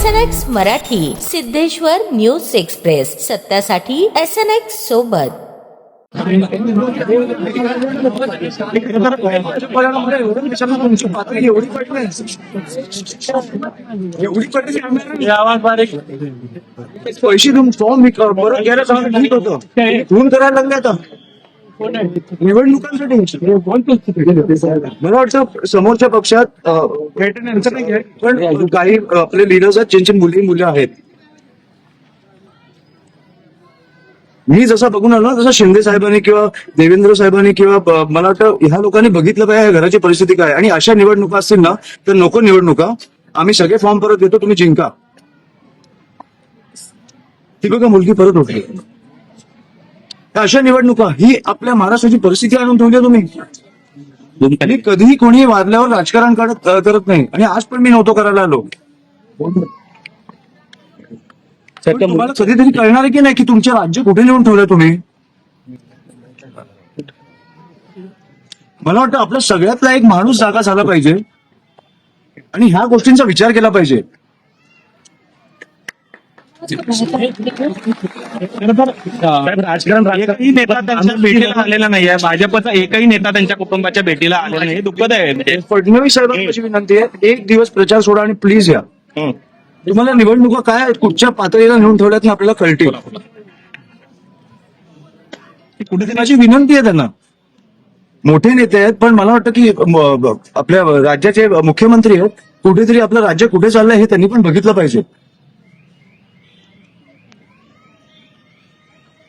SNX Marathi, Siddheshwar news express, सत्यासाठी SNX सोबत. पैसे देऊन फॉर्म परत घ्यायला सांगा, ठीक होतं. फोन करायला लागले आता निवडणुकांसाठी. मला वाटतं समोरच्या पक्षात पण काही आपले लिडर्स आहेत ज्यांची मुलं आहेत. मी जसा बघून आलो ना तसं शिंदे साहेबांनी किंवा देवेंद्र साहेबांनी किंवा मला वाटतं ह्या लोकांनी बघितलं पाहिजे घराची परिस्थिती काय. आणि अशा निवडणुका असतील ना तर नको निवडणुका. आम्ही सगळे फॉर्म परत देतो, तुम्ही जिंका. ती बघा मुलगी परत होती. अशा निवडणुका ही आपल्या महाराष्ट्राची परिस्थिती आणून ठेवली तुम्ही. आणि कधीही कोणी वारल्यावर राजकारण करत नाही. आणि आज पण मी नव्हतो करायला आलो. तुम्हाला कधीतरी कळणार आहे की नाही की तुमचे राज्य कुठे नेऊन ठेवलंय तुम्ही. मला वाटतं आपल्या सगळ्यातला एक माणूस जागा झाला पाहिजे आणि ह्या गोष्टींचा विचार केला पाहिजे. राजकारण एकही नेता त्यांच्या भेटीला आलेला नाहीये. भाजपचा एकही नेता त्यांच्या कुटुंबाच्या भेटीला आलेला नाही. दुःखद आहे. फडणवीस साहेबांची विनंती आहे, एक दिवस प्रचार सोडा आणि प्लीज या. तुम्हाला निवडणुका काय कुठच्या पातळीला नेऊन ठेवल्यात आपल्याला कळतील. कुठेतरी माझी विनंती आहे त्यांना. मोठे नेते आहेत पण मला वाटतं की आपल्या राज्याचे मुख्यमंत्री आहेत. कुठेतरी आपलं राज्य कुठे चाललंय हे त्यांनी पण बघितलं पाहिजे.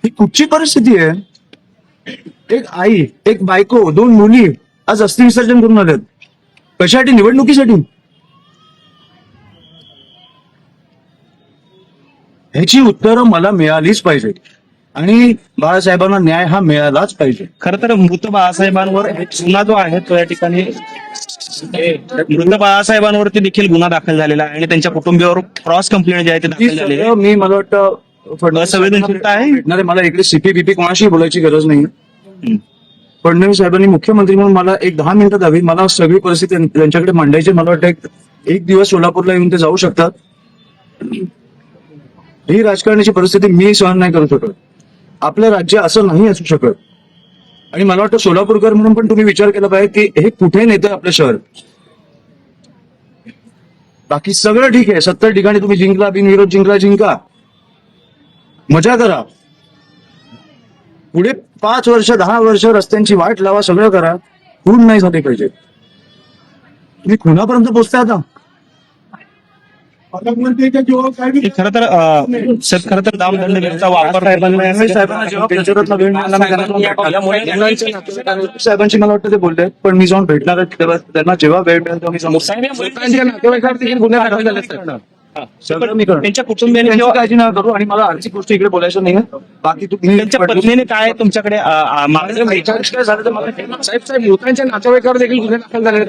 ही कुठची परिस्थिती आहे. एक आई, एक बायको, 2 मुली आज अस्थि विसर्जन करून आल्यात. कशासाठी? निवडणुकीसाठी. ह्याची उत्तरं मला मिळालीच पाहिजे आणि बाळासाहेबांना न्याय हा मिळालाच पाहिजे. खरं तर मृत बाळासाहेबांवर गुन्हा जो आहे तो या ठिकाणी मृत बाळासाहेबांवरती देखील गुन्हा दाखल झालेला आहे आणि त्यांच्या कुटुंबियावर क्रॉस कंप्लेंट जे आहे ते दाखल झालेली आहे. मी मला वाटतं असंवेदनशीलता आहे. मला इकडे सीपीबीपी कोणाशी बोलायची गरज नाही. फडणवीस साहेबांनी मुख्यमंत्री म्हणून मला एक 10 मिनिटं द्यावी. मला सगळी परिस्थिती त्यांच्याकडे मांडायची. मला वाटतं एक दिवस सोलापूरला येऊन ते जाऊ शकतात. ही राजकारणाची परिस्थिती मी सहन नाही करू शकत. आपलं राज्य असं नाही असू शकत. आणि मला वाटतं सोलापूरकर म्हणून पण तुम्ही विचार केला पाहिजे की हे कुठे नेतं आपलं शहर. बाकी सगळं ठीक आहे. 70 ठिकाणी तुम्ही जिंकला, बिनविरोध जिंका, मजा करा. पुढे 5 वर्ष 10 वर्ष रस्त्यांची वाट लावा, सगळं करा. खून नाही झाले पाहिजे. तुम्ही खुनापर्यंत पोहोचताय आता. खरं तर दामदंडाचा वापर साहेबांची मला वाटतं ते बोलले. पण मी जाऊन भेटणार तेव्हा त्यांना जेव्हा वेळ मिळेल तेव्हा मी त्यांच्या कुटुंबियांनी काळजी नका करू. आणि मला आर्थिक गोष्टी इकडे बोलायचं नाही. बाकी तुम्ही त्यांच्या पत्नीने काय तुमच्याकडे काय झालं तर मला साहेब मृतांच्या नातेवाईकावर देखील गुन्हे दाखल झाले.